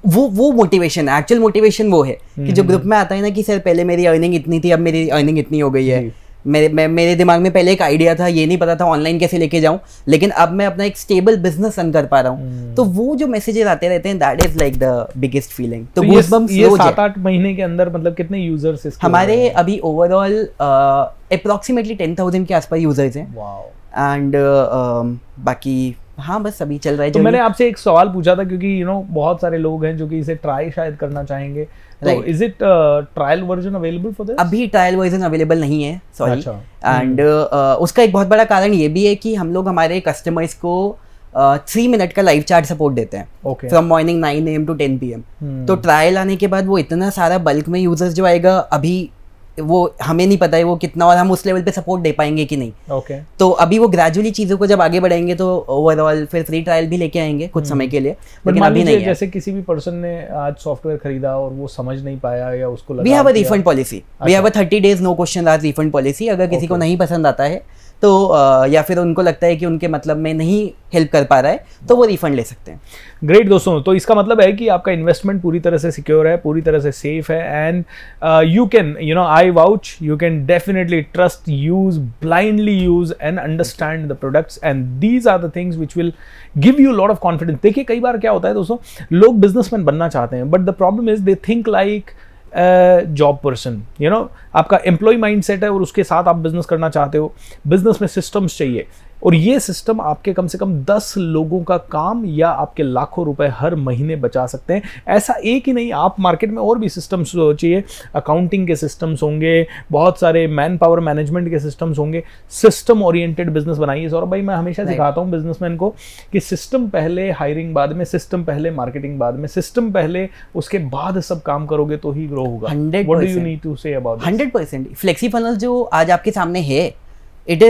Speaker 2: वो मोटिवेशन है, एक्चुअल मोटिवेशन वो है कि जो ग्रुप में आता है ना कि सर पहले मेरी अर्निंग इतनी थी, अब मेरी अर्निंग इतनी हो गई है। मेरे दिमाग में पहले एक आइडिया था, ये नहीं पता था ऑनलाइन कैसे लेके जाऊं, लेकिन अब मैं अपना एक स्टेबल बिजनेस रन कर पा रहा हूं। तो वो जो मैसेजेस आते रहते हैं, that is like the biggest feeling. तो
Speaker 1: ये 7-8 महीने के अंदर मतलब कितने यूजर्स इसके
Speaker 2: हमारे अभी ओवरऑल अप्रोक्सीमेटली 10,000 के आसपास यूजर्स हैं। एंड बाकी हाँ बस अभी चल रहा है।
Speaker 1: तो मैंने आपसे एक सवाल पूछा था क्योंकि बहुत सारे लोग हैं जो कि इसे ट्राई शायद करना चाहेंगे, तो is it trial version available for this?
Speaker 2: अभी ट्रायल वर्जन अवेलेबल नहीं है, सॉरी। एंड उसका एक बहुत बड़ा कारण ये भी है कि हम लोग हमारे कस्टमर्स को 3 मिनट का लाइव चैट सपोर्ट देते हैं from morning 9 AM to 10 PM। तो ट्रायल आने के बाद वो इतना सारा बल्क में यूजर्स जो आएगा, अभी वो हमें नहीं पता है वो कितना, और हम उस लेवल पे सपोर्ट दे पाएंगे कि नहीं।
Speaker 1: ओके
Speaker 2: तो अभी वो ग्रेजुअली चीज़ों को जब आगे बढ़ाएंगे तो ओवरऑल फिर फ्री ट्रायल भी लेके आएंगे कुछ समय के लिए,
Speaker 1: बट
Speaker 2: लेकिन
Speaker 1: मान
Speaker 2: अभी
Speaker 1: लीजिए
Speaker 2: नहीं है।
Speaker 1: जैसे किसी भी पर्सन ने आज सॉफ्टवेयर खरीदा और वो समझ नहीं पाया या उसको लगा
Speaker 2: वी हैव अ
Speaker 1: कि
Speaker 2: refund policy, we have a 30 days no question asked refund policy. अगर किसी को
Speaker 1: Okay.
Speaker 2: नहीं पसंद आता है तो या फिर उनको लगता है कि उनके मतलब में नहीं हेल्प कर पा रहा है तो वो रिफंड ले सकते हैं।
Speaker 1: ग्रेट दोस्तों, तो इसका मतलब है कि आपका इन्वेस्टमेंट पूरी तरह से सिक्योर है, पूरी तरह से सेफ है, and you can I vouch, you can definitely trust, use blindly use and understand the products, and these are the things which will give you lot of confidence. देखिए कई बार क्या होता है दोस्तों, लोग बिजनेसमैन बनना चाहते हैं, but the problem is they think like job person, आपका एम्प्लॉय माइंडसेट है और उसके साथ आप बिजनेस करना चाहते हो। बिजनेस में सिस्टम्स चाहिए, और ये सिस्टम आपके कम से कम 10 लोगों का काम या आपके लाखों रुपए हर महीने बचा सकते हैं। ऐसा एक ही नहीं, आप मार्केट में और भी सिस्टम्स चाहिए, अकाउंटिंग के सिस्टम्स होंगे, बहुत सारे मैन पावर मैनेजमेंट के सिस्टम्स होंगे। सिस्टम ओरिएंटेड बिजनेस बनाइए। सौरभ भाई, मैं हमेशा सिखाता हूँ बिजनेसमैन को कि सिस्टम पहले, हायरिंग बाद में, सिस्टम पहले, मार्केटिंग बाद में, सिस्टम पहले, उसके बाद सब काम करोगे तो ही ग्रो होगा।
Speaker 2: 100%.
Speaker 1: What do you need to say about this?
Speaker 2: 100%। Flexi funnel जो आज आपके सामने है, it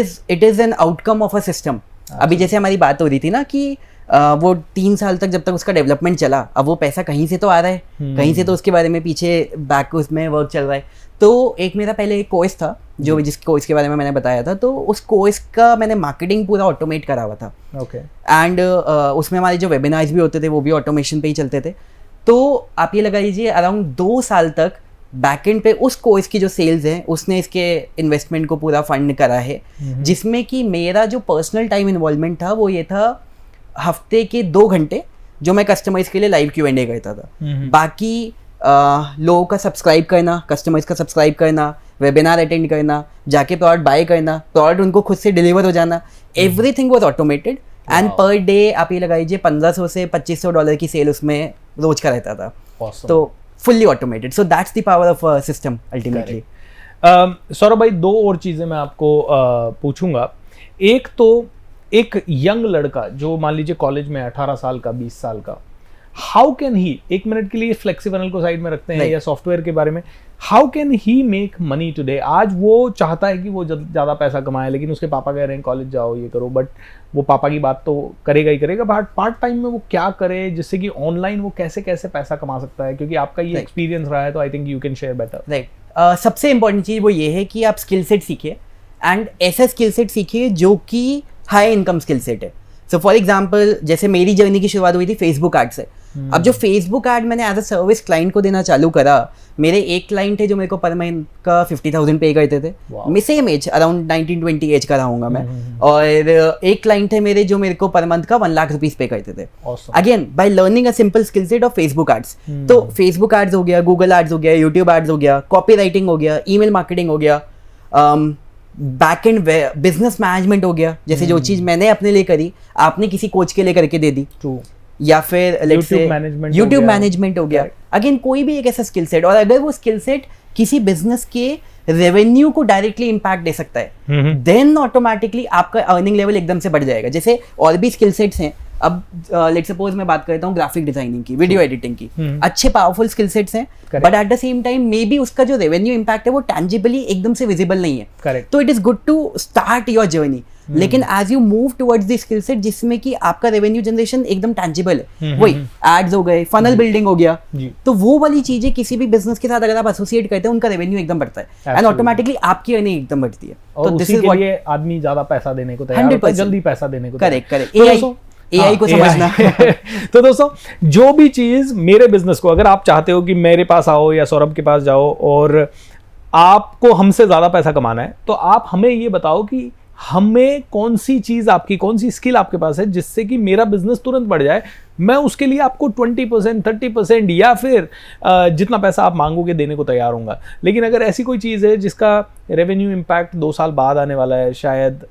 Speaker 2: is an outcome of a system. अभी जैसे हमारी बात हो रही थी ना कि वो 3 साल तक जब तक उसका डेवलपमेंट चला, अब वो पैसा कहीं से तो आ रहा है, कहीं से तो उसके बारे में पीछे बैक उसमें वर्क चल रहा है। तो एक मेरा पहले एक कोर्स था जो जिस कोर्स के बारे में मैंने बताया था, तो उस कोर्स का मैंने मार्केटिंग पूरा ऑटोमेट करा हुआ था।
Speaker 1: ओके
Speaker 2: एंड उसमें हमारे जो वेबिनार्स भी होते थे वो भी ऑटोमेशन पे ही चलते थे। तो आप ये लगा लीजिए अराउंड 2 साल तक बैकएंड पे उस कोर्स की जो सेल्स हैं उसने इसके इन्वेस्टमेंट को पूरा फंड करा है, जिसमें कि मेरा जो पर्सनल टाइम इन्वॉल्वमेंट था वो ये था हफ्ते के 2 घंटे जो मैं कस्टमर्स के लिए लाइव Q&A करता था। बाकी लोगों का सब्सक्राइब करना, कस्टमर्स का सब्सक्राइब करना, वेबिनार अटेंड करना, जाके प्रोडक्ट बाय करना, प्रोडक्ट उनको खुद से डिलीवर हो जाना, everything was automated. And per day आप ये लगा लीजिए $1500 से $2500 की सेल उसमें रोज का रहता था।
Speaker 1: Awesome.
Speaker 2: तो fully automated. So that's the power of system ultimately.
Speaker 1: Saurabh भाई, 2 और चीज़ें मैं आपको पूछूंगा। एक तो एक यंग लड़का जो मान लीजिए कॉलेज में 18 साल का, 20 साल का, हाउ कैन ही, 1 मिनट के लिए फ्लेक्सिबल को साइड में रखते हैं या सॉफ्टवेयर के बारे में, how can he make money today? आज वो चाहता है कि वो ज़्यादा पैसा कमाए, लेकिन उसके पापा कह रहे हैं कॉलेज जाओ, ये करो, बट वो पापा की बात तो करेगा ही करेगा, बट पार्ट टाइम में वो क्या करे जिससे कि ऑनलाइन वो कैसे कैसे पैसा कमा सकता है? क्योंकि आपका ये एक्सपीरियंस रहा है, तो I think you can share better.
Speaker 2: Right. सबसे इंपॉर्टेंट चीज़ वो ये है कि आप स्किल सेट सीखिए, एंड ऐसा स्किल सेट सीखिए जो कि हाई इनकम स्किल सेट है। सो फॉर एग्जाम्पल, जैसे मेरी जर्नी की शुरुआत हुई थी फेसबुक एड से। अब जो फेसबुक एड मैंने एज अ सर्विस क्लाइंट को देना चालू करा, मेरे एक क्लाइंट थे जो मेरे को पर मंथ का 50,000 पे करते थे। मैं सेम एज, अराउंड 19-20 एज का रहूंगा मैं। और एक क्लाइंट थे मेरे जो मेरे को पर मंथ का 1 लाख रुपीज पे करते थे। Again by learning a simple skill set of Facebook ads. तो फेसबुक एड्स हो गया, गूगल एड्स हो गया, यूट्यूब एड्स हो गया, कॉपी राइटिंग हो गया, ईमेल मार्केटिंग हो गया, बैक एंड बिजनेस मैनेजमेंट हो गया। जैसे जो चीज मैंने अपने लिए करी आपने किसी कोच के लिए करके दे दी, या फिर यूट्यूब मैनेजमेंट हो गया। अगेन कोई भी एक ऐसा स्किल सेट, और अगर वो स्किल सेट किसी बिजनेस के रेवेन्यू को डायरेक्टली इंपैक्ट दे सकता है, देन ऑटोमेटिकली आपका अर्निंग लेवल एकदम से बढ़ जाएगा। जैसे और भी स्किल सेट्स हैं। अब लेट्स सपोज मैं बात करता हूँ ग्राफिक डिजाइनिंग की, वीडियो एडिटिंग की, अच्छे पावरफुल स्किल सेट्स हैं, but at the same time may be उसका जो रेवेन्यू इंपैक्ट है वो टैंजिबली एकदम से विजिबल नहीं है।
Speaker 1: Correct.
Speaker 2: तो it is good to start your journey, लेकिन as you move towards the skill set जिसमें कि आपका रेवेन्यू जनरेशन एकदम टैंजिबल है, वही एड्स हो गए, फनल बिल्डिंग हो गया, तो वो वाली चीजें किसी भी बिजनेस के साथ अगर आप एसोसिएट करते हैं उनका रेवेन्यू एकदम बढ़ता है, एंड ऑटोमेटिकली आपकी अर्निंग एकदम बढ़ती है।
Speaker 1: तो दिस इज व्हाट आदमी ज्यादा पैसा देने को तैयार होता है, जल्दी पैसा देने को।
Speaker 2: करेक्ट। AI को समझना।
Speaker 1: तो दोस्तों, जो भी चीज मेरे बिजनेस को, अगर आप चाहते हो कि मेरे पास आओ या सौरभ के पास जाओ और आपको हमसे ज्यादा पैसा कमाना है, तो आप हमें ये बताओ कि हमें कौन सी चीज आपकी, कौन सी स्किल आपके पास है जिससे कि मेरा बिजनेस तुरंत बढ़ जाए। मैं उसके लिए आपको 20%, 30% या फिर जितना पैसा आप मांगोगे देने को तैयार हूँगा। लेकिन अगर ऐसी कोई चीज़ है जिसका रेवेन्यू इम्पैक्ट 2 साल बाद आने वाला है, शायद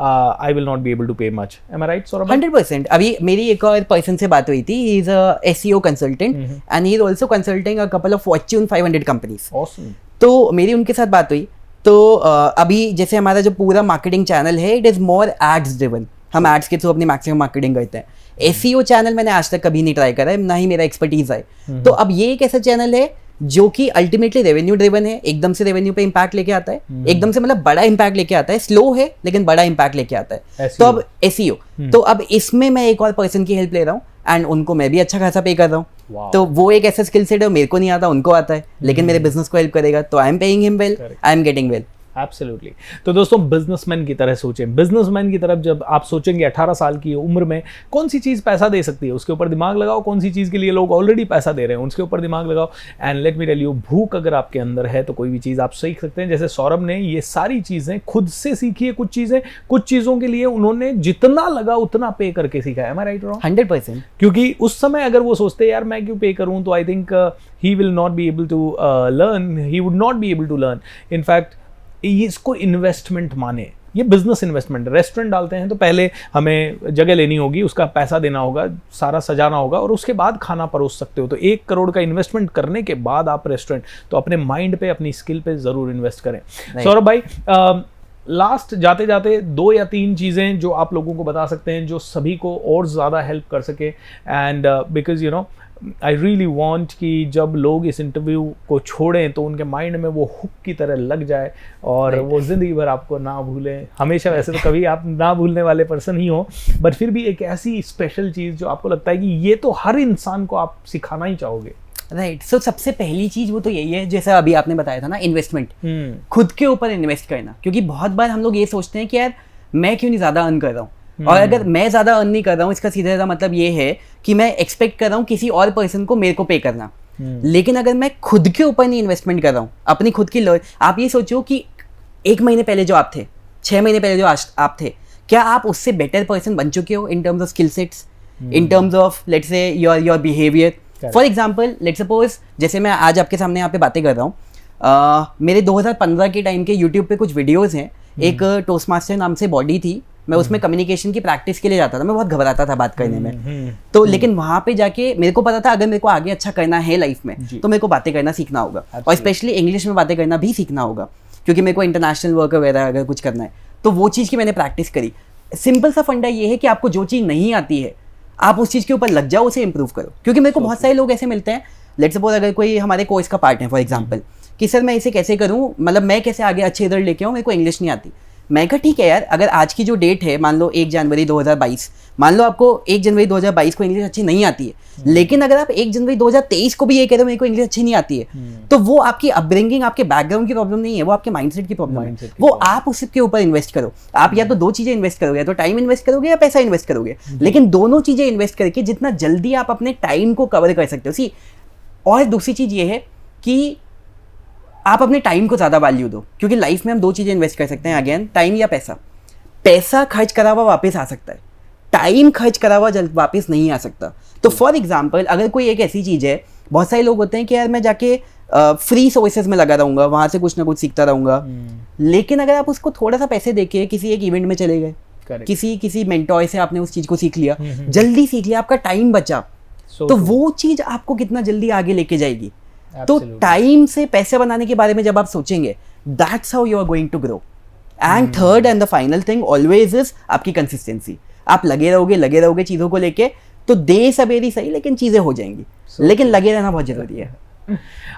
Speaker 1: I will not be able to pay much. Am I right, Saurabh?
Speaker 2: 100%. अभी मेरी एक और पर्सन से बात हुई थी, he is a SEO consultant and he is also consulting a couple of Fortune 500 companies.
Speaker 1: Awesome.
Speaker 2: तो मेरी उनके साथ बात हुई, तो अभी जैसे हमारा जो पूरा मार्केटिंग चैनल है, it is more ads driven. हम एड्स के थ्रू अपनी मैक्सिमम मार्केटिंग करते हैं। SEO चैनल मैंने आज तक कभी नहीं ट्राई करा है, ना ही मेरा एक्सपर्टीज है। तो अब ये एक ऐसा चैनल है जो कि अल्टीमेटली रेवेन्यू ड्रिवन है, एकदम से रेवेन्यू पे इम्पैक्ट लेके आता है, एकदम से मतलब बड़ा इम्पैक्ट लेके आता है, स्लो है लेकिन बड़ा इम्पैक्ट लेके आता है। तो अब SEO, तो अब इसमें मैं एक और पर्सन की हेल्प ले रहा हूँ एंड उनको मैं भी अच्छा खासा पे कर रहा हूँ। तो वो एक ऐसा स्किल सेट है, मेरे को नहीं आता, उनको आता है, लेकिन मेरे बिजनेस को हेल्प करेगा, तो I am paying him well, I am getting well.
Speaker 1: Absolutely. तो दोस्तों बिजनेसमैन की तरह सोचें, बिजनेसमैन की तरफ जब आप सोचेंगे 18 साल की उम्र में कौन सी चीज़ पैसा दे सकती है, उसके ऊपर दिमाग लगाओ। कौन सी चीज़ के लिए लोग ऑलरेडी पैसा दे रहे हैं उसके ऊपर दिमाग लगाओ। And let me tell you, भूख अगर आपके अंदर है तो कोई भी चीज़ आप सीख सकते हैं। जैसे सौरभ ने ये सारी चीज़ें खुद से सीखी है, कुछ चीज़ें, कुछ चीज़ों के लिए उन्होंने जितना लगा उतना पे करके सीखा है। एम आई राइट रॉन्ग?
Speaker 2: 100%।
Speaker 1: क्योंकि उस समय अगर वो सोचते यार मैं क्यों पे करूं, तो I think he will not be able to learn, he would not be able to learn. In fact इसको इन्वेस्टमेंट माने, ये बिजनेस इन्वेस्टमेंट। रेस्टोरेंट डालते हैं तो पहले हमें जगह लेनी होगी, उसका पैसा देना होगा, सारा सजाना होगा और उसके बाद खाना परोस सकते हो। तो 1 करोड़ का इन्वेस्टमेंट करने के बाद आप रेस्टोरेंट, तो अपने माइंड पे, अपनी स्किल पे जरूर इन्वेस्ट करें। सौरभ भाई, लास्ट जाते जाते 2 या 3 चीज़ें जो आप लोगों को बता सकते हैं जो सभी को और ज़्यादा हेल्प कर सके। And because you know I really want कि जब लोग इस इंटरव्यू को छोड़ें तो उनके माइंड में वो हुक की तरह लग जाए और वो ज़िंदगी भर आपको ना भूलें हमेशा। वैसे तो कभी आप ना भूलने वाले पर्सन ही हो, बट फिर भी एक ऐसी स्पेशल चीज़ जो आपको लगता है कि ये तो हर इंसान को आप सिखाना ही चाहोगे।
Speaker 2: राइट। सो सबसे पहली चीज वो तो यही है, जैसा अभी आपने बताया था ना, इन्वेस्टमेंट, खुद के ऊपर इन्वेस्ट करना। क्योंकि बहुत बार हम लोग ये सोचते हैं कि यार मैं क्यों नहीं ज्यादा अर्न कर रहा हूँ, और अगर मैं ज्यादा अर्न नहीं कर रहा हूँ इसका सीधा सीधा मतलब ये है कि मैं एक्सपेक्ट कर रहा हूँ किसी और पर्सन को मेरे को पे करना। लेकिन अगर मैं खुद के ऊपर नहीं इन्वेस्टमेंट कर रहा हूँ, अपनी खुद की आप ये सोचो कि 1 महीने पहले जो आप थे, 6 महीने पहले जो आप थे, क्या आप उससे बेटर पर्सन बन चुके हो in terms of skill sets, in terms of let's say your behaviour. For example let's suppose जैसे मैं आज आपके सामने यहाँ पे बातें कर रहा हूँ, मेरे 2015 के टाइम के यूट्यूब पे कुछ वीडियोज़ हैं। एक टोस्ट मास्टर नाम से बॉडी थी, मैं उसमें कम्युनिकेशन की प्रैक्टिस के लिए जाता था, मैं बहुत घबराता था बात करने में। तो लेकिन वहाँ पे जाके मेरे को पता था अगर मेरे को आगे अच्छा करना है लाइफ में तो मेरे को बातें करना सीखना होगा, और स्पेशली इंग्लिश में बातें करना भी सीखना होगा, क्योंकि मेरे को इंटरनेशनल वर्क वगैरह अगर कुछ करना है तो वो चीज़ की मैंने प्रैक्टिस करी। सिंपल सा फंडा ये है कि आपको जो चीज़ नहीं आती है आप उस चीज़ के ऊपर लग जाओ, उसे इंप्रूव करो। क्योंकि मेरे को बहुत सारे लोग ऐसे मिलते हैं, लेट्स सपोज अगर कोई हमारे कोर्स का पार्ट है फॉर एग्जांपल, कि सर मैं इसे कैसे करूं, मतलब मैं कैसे आगे अच्छे रिजल्ट लेके आऊं, मेरे को इंग्लिश नहीं आती। मैं कहा ठीक है यार, अगर आज की जो डेट है मान लो 1 जनवरी 2022, मान लो आपको 1 जनवरी 2022 को इंग्लिश अच्छी नहीं आती है, लेकिन अगर आप 1 जनवरी 2023 को भी ये कह रहे हो मेरे को इंग्लिश अच्छी नहीं आती है, तो वो आपकी अपब्रिंगिंग, आपके बैकग्राउंड की प्रॉब्लम नहीं है, वो आपके माइंडसेट की प्रॉब्लम है। वो आप उसके ऊपर इन्वेस्ट करो। आप या तो 2 चीजें इन्वेस्ट करोगे, या तो टाइम इन्वेस्ट करोगे या पैसा इन्वेस्ट करोगे, लेकिन दोनों चीजें इन्वेस्ट करके जितना जल्दी आप अपने टाइम को कवर कर सकते हो। सी, और दूसरी चीज ये है कि आप अपने टाइम को ज़्यादा वैल्यू दो, क्योंकि लाइफ में हम 2 चीज़ें इन्वेस्ट कर सकते हैं, अगेन टाइम या पैसा। पैसा खर्च करा हुआ वापस आ सकता है, टाइम खर्च करा हुआ जल्द वापस नहीं आ सकता। तो फॉर एग्जांपल अगर कोई एक ऐसी चीज़ है, बहुत सारे लोग होते हैं कि यार मैं जाके फ्री सोर्सेज में लगा रहूँगा, वहाँ से कुछ ना कुछ सीखता रहूँगा, लेकिन अगर आप उसको थोड़ा सा पैसे देके किसी एक इवेंट में चले गए, किसी मेंटोर से आपने उस चीज़ को सीख लिया, जल्दी सीख लिया, आपका टाइम बचा, तो वो चीज़ आपको कितना जल्दी आगे लेके जाएगी। तो टाइम से पैसे बनाने के बारे में जब आप सोचेंगे, that's how you are going to grow. And third and the final thing always is आपकी कंसिस्टेंसी। आप लगे रहोगे चीज़ों को लेके, तो देर सवेरी सही लेकिन चीज़ें हो जाएंगी, लेकिन लगे रहना बहुत जरूरी है।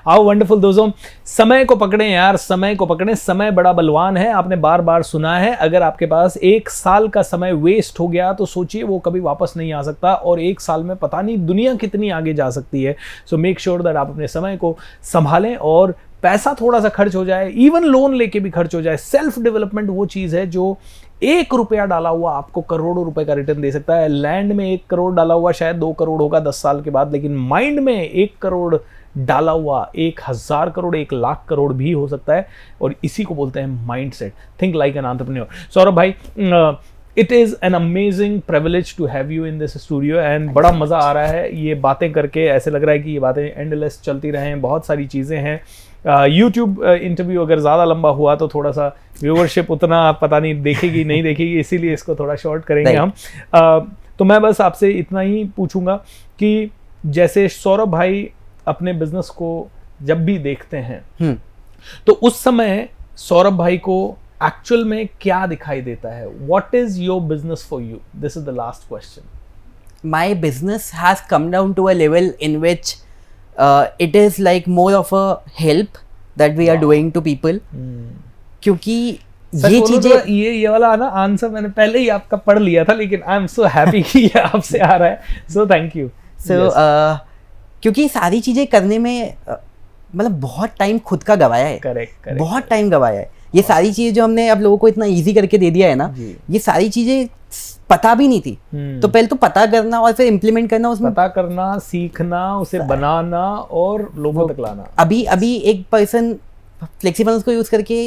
Speaker 1: हाउ वंडरफुल दोस्तों, समय को पकड़ें यार, समय को पकड़ें, समय बड़ा बलवान है। आपने बार बार सुना है, अगर आपके पास 1 साल का समय वेस्ट हो गया तो सोचिए वो कभी वापस नहीं आ सकता, और 1 साल में पता नहीं दुनिया कितनी आगे जा सकती है। सो मेक श्योर दैट आप अपने समय को संभालें, और पैसा थोड़ा सा खर्च हो जाए, इवन लोन लेके भी खर्च हो जाए। सेल्फ डेवलपमेंट वो चीज़ है जो 1 रुपया डाला हुआ आपको करोड़ों रुपए का रिटर्न दे सकता है। लैंड में 1 करोड़ डाला हुआ शायद 2 करोड़ होगा 10 साल के बाद, लेकिन माइंड में 1 करोड़ डाला हुआ 1000 करोड़ 1 लाख करोड़ भी हो सकता है, और इसी को बोलते हैं mindset. Think like an entrepreneur. Saurabh भाई, it is an amazing privilege to have you in this studio, and बड़ा मज़ा आ रहा है ये बातें करके। ऐसे लग रहा है कि ये बातें एंडलेस चलती रहें, बहुत सारी चीज़ें हैं। यूट्यूब इंटरव्यू अगर ज़्यादा लंबा हुआ तो थोड़ा सा व्यूअरशिप उतना पता नहीं देखेगी नहीं देखेगी, इसीलिए इसको थोड़ा शॉर्ट करेंगे हम। तो मैं बस आपसे इतना ही पूछूंगा कि जैसे सौरभ भाई अपने बिजनेस को जब भी देखते हैं तो उस समय सौरभ भाई को एक्चुअल में क्या दिखाई देता है? What is your business for you? This is the last question.
Speaker 2: My business has come down to a level in which it is like more of a help that we are doing to people, क्योंकि ये चीजें
Speaker 1: ये वाला ना आंसर मैंने पहले ही आपका पढ़ लिया था, लेकिन आई एम सो हैप्पी कि ये आपसे आ रहा है, सो थैंक यू।
Speaker 2: सो क्योंकि सारी चीजें करने में मतलब बहुत टाइम खुद का गवाया है।
Speaker 1: करेक्ट,
Speaker 2: बहुत टाइम गवाया है। ये सारी चीजें जो हमने अब लोगों को इतना इजी करके दे दिया है ना, ये सारी चीजें पता भी नहीं थी। तो पहले तो पता करना और फिर इम्प्लीमेंट करना, उसमें
Speaker 1: पता करना, सीखना, उसे बनाना और लोगों तक लाना।
Speaker 2: अभी एक पर्सन फ्लेक्सिबल को यूज करके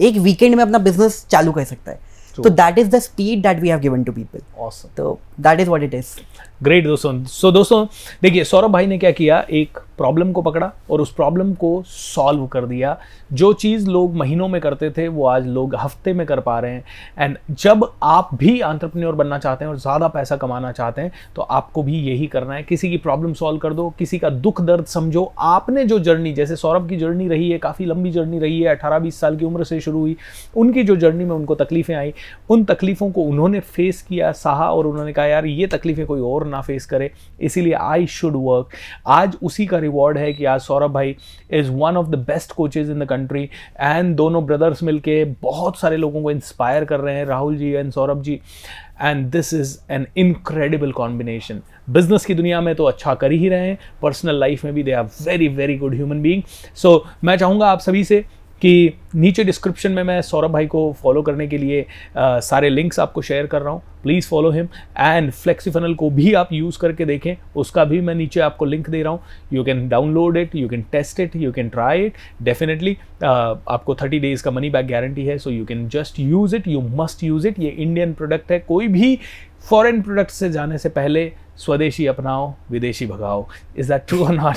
Speaker 2: एक वीकेंड में अपना बिजनेस चालू कर सकता है। तो that is the speed that we have given to people.
Speaker 1: Awesome.
Speaker 2: तो that is what it is.
Speaker 1: Great दोस्तों। सो दोस्तों देखिए, सौरभ भाई ने क्या किया, एक प्रॉब्लम को पकड़ा और उस प्रॉब्लम को सॉल्व कर दिया। जो चीज़ लोग महीनों में करते थे वो आज लोग हफ्ते में कर पा रहे हैं। एंड जब आप भी एंटरप्रेन्योर बनना चाहते हैं और ज़्यादा पैसा कमाना चाहते हैं तो आपको भी यही करना है। किसी की प्रॉब्लम सॉल्व कर दो, किसी का दुख दर्द समझो। आपने जो जर्नी, जैसे सौरभ की जर्नी रही है, काफ़ी लंबी जर्नी रही है, 18-20 साल की उम्र से शुरू हुई। उनकी जो जर्नी में उनको तकलीफ़ें आई, उन तकलीफ़ों को उन्होंने फेस किया, सहा, और उन्होंने कहा यार ये तकलीफ़ें कोई और ना फेस करे, इसीलिए आई शुड वर्क। आज उसी का रिवॉर्ड है कि आज सौरभ भाई is one of the best coaches in the country. And दोनों ब्रदर्स मिलके बहुत सारे लोगों को इंस्पायर कर रहे हैं, Rahul ji and Saurabh ji. And this is an incredible combination. Business की दुनिया में तो अच्छा कर ही रहे हैं, पर्सनल लाइफ में भी they are very very good human being. So मैं चाहूँगा आप सभी से कि नीचे डिस्क्रिप्शन में मैं सौरभ भाई को फॉलो करने के लिए सारे लिंक्स आपको शेयर कर रहा हूँ। Please follow him. एंड फ्लेक्सीफनल को भी आप यूज़ करके देखें, उसका भी मैं नीचे आपको लिंक दे रहा हूँ। You can download it, you can test it, you can try it. Definitely आपको 30 डेज़ का मनी बैक गारंटी है, so you can just use it, you must use it. ये इंडियन प्रोडक्ट है। कोई भी फॉरेन प्रोडक्ट से जाने से पहले स्वदेशी अपनाओ, विदेशी भगाओ। इज दैट ट्रू और not?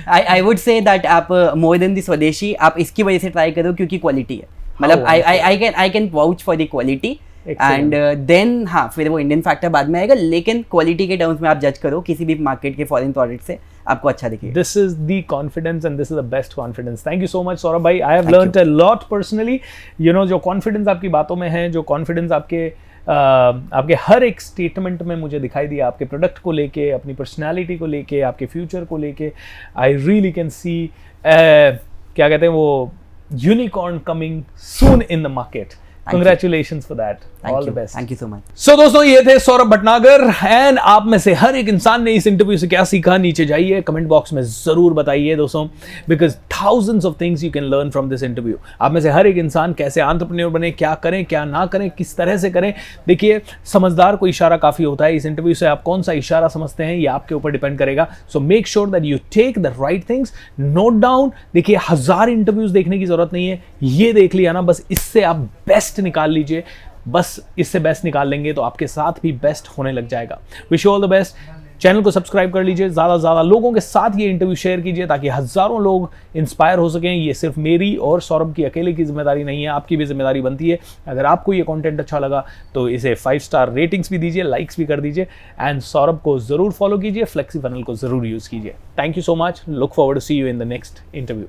Speaker 2: I would say that आप मोर देन द स्वदेशी आप इसकी वजह से ट्राई करो क्योंकि क्वालिटी है। मतलब I can vouch for the quality and then हाँ फिर वो इंडियन फैक्टर बाद में आएगा, लेकिन क्वालिटी के टर्म्स में आप जज करो किसी भी मार्केट के फॉरेन प्रोडक्ट से, आपको अच्छा दिखेगा।
Speaker 1: This is the confidence and this is the best confidence. Thank you so much Saurabh भाई। I have learned a lot personally. You know, जो कॉन्फिडेंस आपकी बातों में है, जो कॉन्फिडेंस आपके हर एक स्टेटमेंट में मुझे दिखाई दिया, आपके प्रोडक्ट को लेके, अपनी पर्सनैलिटी को लेके, आपके फ्यूचर को लेके, आई रियली कैन सी क्या कहते हैं वो, unicorn coming soon in the market. Congratulations for that. All the best.
Speaker 2: Thank you so much.
Speaker 1: So दोस्तों ये थे सौरभ भटनागर। एंड आप में से हर एक इंसान ने इस इंटरव्यू से क्या सीखा, नीचे जाइए कमेंट बॉक्स में जरूर बताइए दोस्तों, because thousands of things you can learn from this interview. आप में से हर एक इंसान कैसे एंटरप्रेन्योर बने, क्या करें क्या ना करें, किस तरह से करें। देखिए, समझदार को इशारा काफी होता है। इस इंटरव्यू से आप कौन सा इशारा समझते हैं ये आपके ऊपर डिपेंड करेगा। So make sure that you take the right things, note down. देखिए, 1000 इंटरव्यूज देखने की जरूरत नहीं है, ये देख लिया ना, बस इससे आप बेस्ट निकाल लीजिए। बस इससे बेस्ट निकाल लेंगे तो आपके साथ भी बेस्ट होने लग जाएगा। Wish you all the best. Channel को सब्सक्राइब कर लीजिए, ज़्यादा से ज़्यादा लोगों के साथ ये इंटरव्यू शेयर कीजिए ताकि हज़ारों लोग इंस्पायर हो सकें। ये सिर्फ मेरी और सौरभ की अकेले की जिम्मेदारी नहीं है, आपकी भी जिम्मेदारी बनती है। अगर आपको ये कंटेंट अच्छा लगा तो इसे 5 स्टार रेटिंग्स भी दीजिए, लाइक्स भी कर दीजिए। एंड सौरभ को ज़रूर फॉलो कीजिए, फ्लेक्सीफनल को ज़रूर यूज़ कीजिए। Thank you so much. Look forward to see you in the next interview.